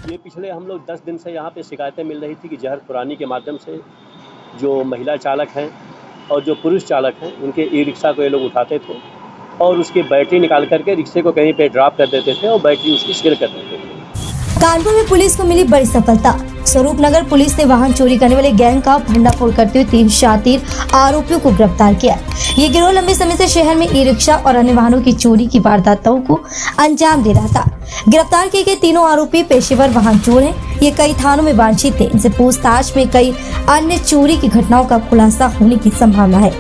ये पिछले हम लोग 10 दिन से यहाँ पे शिकायतें मिल रही थी कि जहर खुरानी के माध्यम से जो महिला चालक हैं और जो पुरुष चालक हैं उनके ई रिक्शा को ये लोग उठाते थे और उसकी बैटरी निकाल करके रिक्शे को कहीं पे ड्रॉप कर देते थे और बैटरी उसकी सेल कर देते थे। कानपुर में पुलिस को मिली बड़ी सफलता। स्वरूप नगर पुलिस ने वाहन चोरी करने वाले गैंग का भंडाफोड़ करते हुए 3 शातिर आरोपियों को गिरफ्तार किया। ये गिरोह लंबे समय से शहर में ई रिक्शा और अन्य वाहनों की चोरी की वारदातों को अंजाम दे रहा था। गिरफ्तार किए गए तीनों आरोपी पेशेवर वाहन चोर हैं। ये कई थानों में वांछित थे। इनसे पूछताछ में कई अन्य चोरी की घटनाओं का खुलासा होने की संभावना है।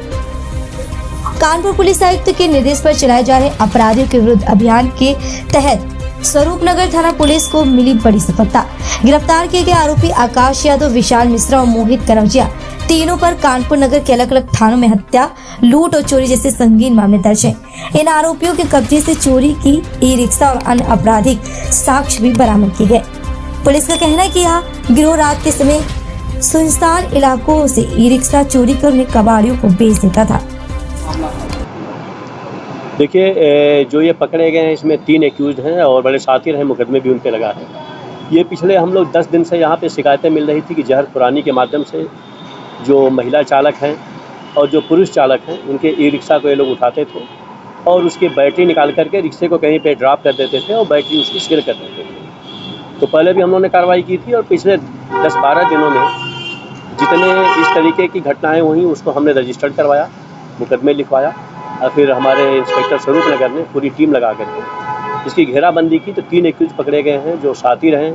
कानपुर पुलिस आयुक्त के निर्देश पर चलाए जा रहे अपराधियों के विरुद्ध अभियान के तहत स्वरूप नगर थाना पुलिस को मिली बड़ी सफलता। गिरफ्तार किए गए आरोपी आकाश यादव, विशाल मिश्रा और मोहित कनौजिया तीनों पर कानपुर नगर के अलग अलग थानों में हत्या, लूट और चोरी जैसे संगीन मामले दर्ज हैं। इन आरोपियों के कब्जे से चोरी की ई रिक्शा और अन्य आपराधिक साक्ष्य भी बरामद किए गए। पुलिस का कहना है कि यह गिरोह रात के समय सुनसान इलाकों से ई रिक्शा चोरी कर उन्हें कबाड़ियों को बेच देता था। देखिए, जो ये पकड़े गए हैं इसमें 3 एक्यूज्ड हैं और बड़े साथी हैं, मुकदमे भी उन पे लगा है। ये पिछले हम लोग 10 दिन से यहाँ पे शिकायतें मिल रही थी कि जहर खुरानी के माध्यम से जो महिला चालक हैं और जो पुरुष चालक हैं उनके ई रिक्शा को ये लोग उठाते थे और उसकी बैटरी निकाल करके रिक्शे को कहीं पे ड्रॉप कर देते थे और बैटरी उसकी सेल कर देते थे। तो पहले भी हम लोगों ने कार्रवाई की थी और पिछले 10-12 दिनों में जितने इस तरीके की घटनाएँ हुई उसको हमने रजिस्टर्ड करवाया, मुकदमे लिखवाया और फिर हमारे इंस्पेक्टर स्वरूप नगर ने पूरी टीम लगा करके इसकी घेराबंदी की। तो 3 एक्यूज पकड़े गए हैं जो साथी रहे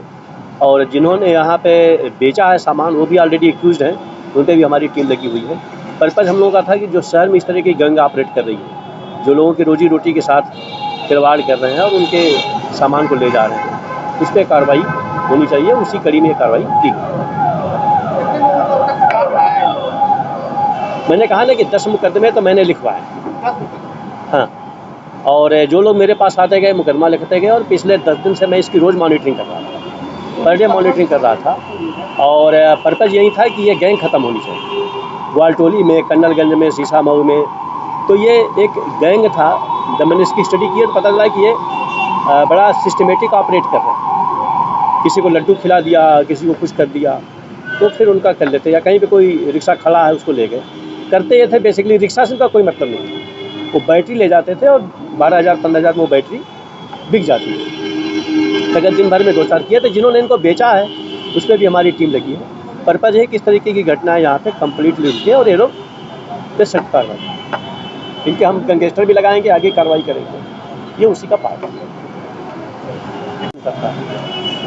और जिन्होंने यहाँ पे बेचा है सामान वो भी ऑलरेडी एक्यूज हैं, उन पर भी हमारी टीम लगी हुई है। पर्पज़ हम लोगों का था कि जो शहर में इस तरह की गैंग ऑपरेट कर रही है, जो लोगों की रोजी रोटी के साथ खिलवाड़ कर रहे हैं और उनके सामान को ले जा रहे हैं, उस पर कार्रवाई होनी चाहिए। उसी कड़ी में ये कार्रवाई की। मैंने कहा ना कि 10 मुकदमे तो मैंने लिखवाए, हाँ, और जो लोग मेरे पास आते गए मुकदमा लिखते गए और पिछले 10 दिन से मैं इसकी रोज़ मॉनिटरिंग कर रहा था, पर डे मॉनिटरिंग कर रहा था और पर्पज़ यही था कि ये गैंग ख़त्म होनी चाहिए। ग्वालटोली में, कन्नलगंज में, शीशा मऊ में तो ये एक गैंग था। जब मैंने इसकी स्टडी की तो पता चला कि ये बड़ा सिस्टमेटिक ऑपरेट कर रहे हैं। किसी को लड्डू खिला दिया, किसी को कुछ कर दिया तो फिर उनका कर लेते, या कहीं पे कोई रिक्शा खड़ा है उसको ले गए। करते ये थे बेसिकली, रिक्शा से उनका कोई मतलब नहीं, वो बैटरी ले जाते थे और 12,000-15,000 में वो बैटरी बिक जाती है। अगर दिन भर में 2-4 किए तो जिन्होंने इनको बेचा है उस पर भी हमारी टीम लगी है। पर्पज़ है कि इस तरीके की घटनाएं यहाँ पे कम्प्लीटली रुके और ये लोग पे सख्त कार्रवाई, इनके हम गैंगस्टर भी लगाएंगे, आगे कार्रवाई करेंगे। ये उसी का पार्ट है।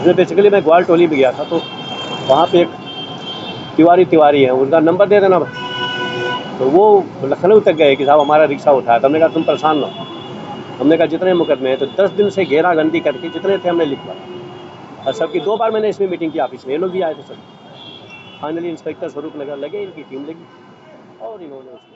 जो बेसिकली मैं ग्वालटोली में गया था तो वहाँ पे एक तिवारी है, उनका नंबर दे देना, तो वो लखनऊ तक गए कि साहब हमारा रिक्शा उठाया। तो हमने कहा तुम परेशान ना, हमने कहा जितने मुकदमे हैं तो 10 दिन से घेराबंदी करके जितने थे हमने लिखवाया और सबकी 2 बार मैंने इसमें मीटिंग की ऑफिस में, ये लोग भी आए थे सब। फाइनली इंस्पेक्टर स्वरूप नगर लगे, इनकी टीम लगी और इन्होंने उसको